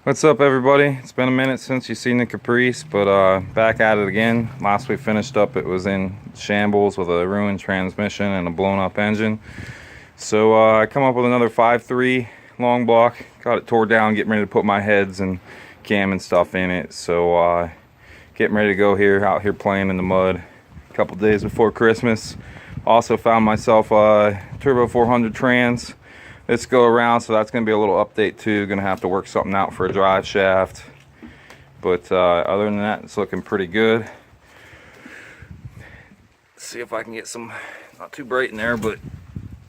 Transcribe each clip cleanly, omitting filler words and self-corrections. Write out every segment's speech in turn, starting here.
What's up, everybody? It's been a minute since you've seen the Caprice, but back at it again. Last we finished up, it was in shambles with a ruined transmission and a blown up engine. So I come up with another 5.3 long block, got it tore down, getting ready to put my heads and cam and stuff in it. So getting ready to go here, out here playing in the mud a couple days before Christmas. Also found myself a Turbo 400 trans this go around, so that's going to be a little update too. Going to have to work something out for a drive shaft, but other than that, it's looking pretty good. Let's see if I can get some, not too bright in there, but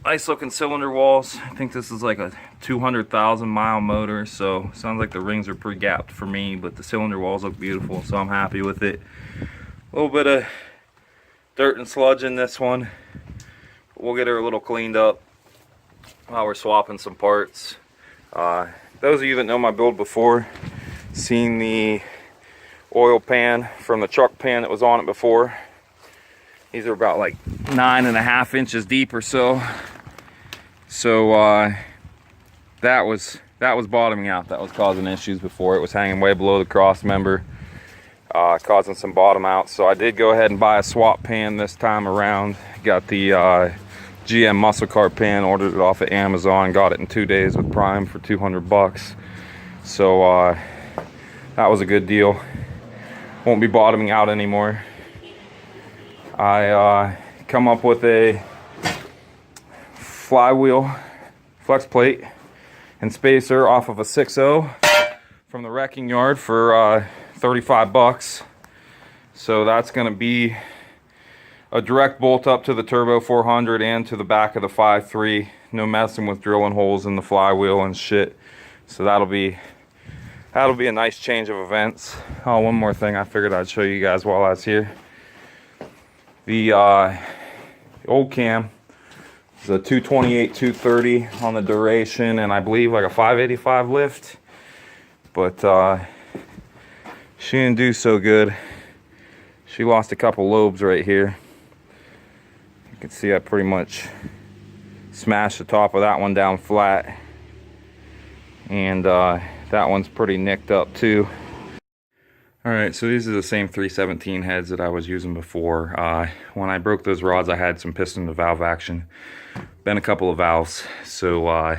nice looking cylinder walls. I think this is like a 200,000 mile motor, so sounds like the rings are pretty gapped for me, but the cylinder walls look beautiful, so I'm happy with it. A little bit of dirt and sludge in this one. We'll get her a little cleaned up while we're swapping some parts. Those of you that know my build before, seen the oil pan from the truck pan that was on it before. These are about like 9.5 inches deep or so. So that was bottoming out. That was causing issues before. It was hanging way below the cross member, causing some bottom out. So I did go ahead and buy a swap pan this time around. Got the GM muscle car pan, ordered it off of Amazon, got it in 2 days with Prime for 200 bucks. So that was a good deal. Won't be bottoming out anymore. I come up with a flywheel flex plate and spacer off of a 6.0 from the wrecking yard for 35 bucks. So that's going to be a direct bolt up to the Turbo 400 and to the back of the 5.3. No messing with drilling holes in the flywheel and shit. So that'll be a nice change of events. Oh, one more thing I figured I'd show you guys while I was here. The old cam is a 228, 230 on the duration, and I believe like a 585 lift. But she didn't do so good. She lost a couple lobes right here. You can see I pretty much smashed the top of that one down flat, and that one's pretty nicked up too. Alright, so these are the same 317 heads that I was using before. When I broke those rods, I had some piston to valve action. Been a couple of valves, so I'm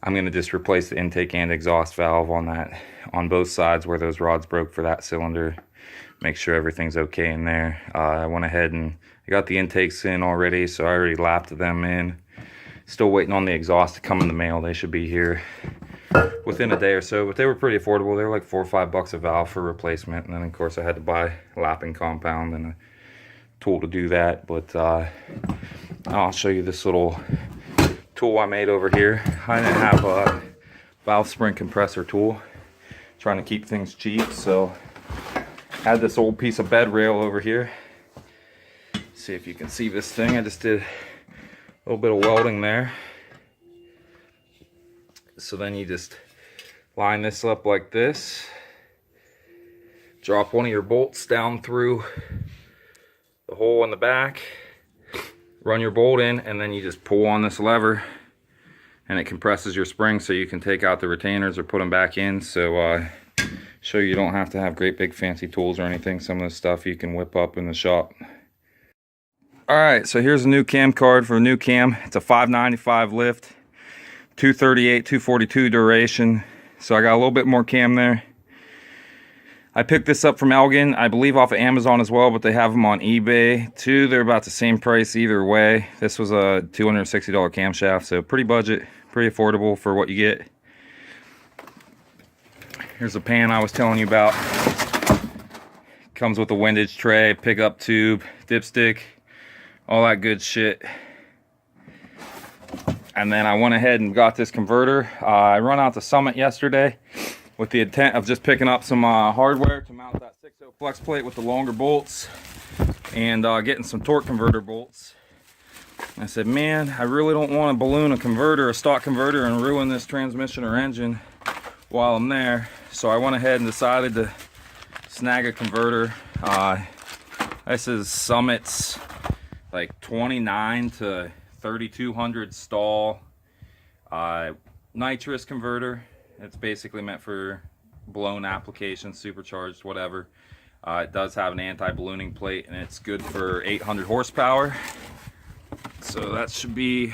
going to just replace the intake and exhaust valve on both sides where those rods broke for that cylinder. Make sure everything's okay in there. I went ahead and I got the intakes in already, so I already lapped them in. Still waiting on the exhaust to come in the mail. They should be here within a day or so, but they were pretty affordable. They were like $4 or $5 a valve for replacement, and then of course I had to buy lapping compound and a tool to do that. But I'll show you this little tool I made over here. I didn't have a valve spring compressor tool, trying to keep things cheap, so had this old piece of bed rail over here. See if you can see this thing. I just did a little bit of welding there. So then you just line this up like this, drop one of your bolts down through the hole in the back, run your bolt in, and then you just pull on this lever and it compresses your spring so you can take out the retainers or put them back in. So show you don't have to have great big fancy tools or anything. Some of the stuff you can whip up in the shop. Alright, so here's a new cam card for a new cam. It's a 595 lift, 238, 242 duration. So I got a little bit more cam there. I picked this up from Elgin, I believe off of Amazon as well, but they have them on eBay too. They're about the same price either way. This was a $260 camshaft, so pretty budget, pretty affordable for what you get. Here's the pan I was telling you about. Comes with a windage tray, pickup tube, dipstick, all that good shit. And then I went ahead and got this converter. I run out to Summit yesterday with the intent of just picking up some hardware to mount that 6.0 flex plate with the longer bolts and getting some torque converter bolts. I said, man, I really don't want to balloon a converter, a stock converter, and ruin this transmission or engine while I'm there. So I went ahead and decided to snag a converter. This is Summit's like 29 to 3200 stall nitrous converter. It's basically meant for blown applications, supercharged, whatever. It does have an anti-ballooning plate, and it's good for 800 horsepower. So that should be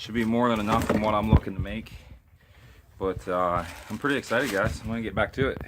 more than enough from what I'm looking to make. But I'm pretty excited, guys. I'm gonna get back to it.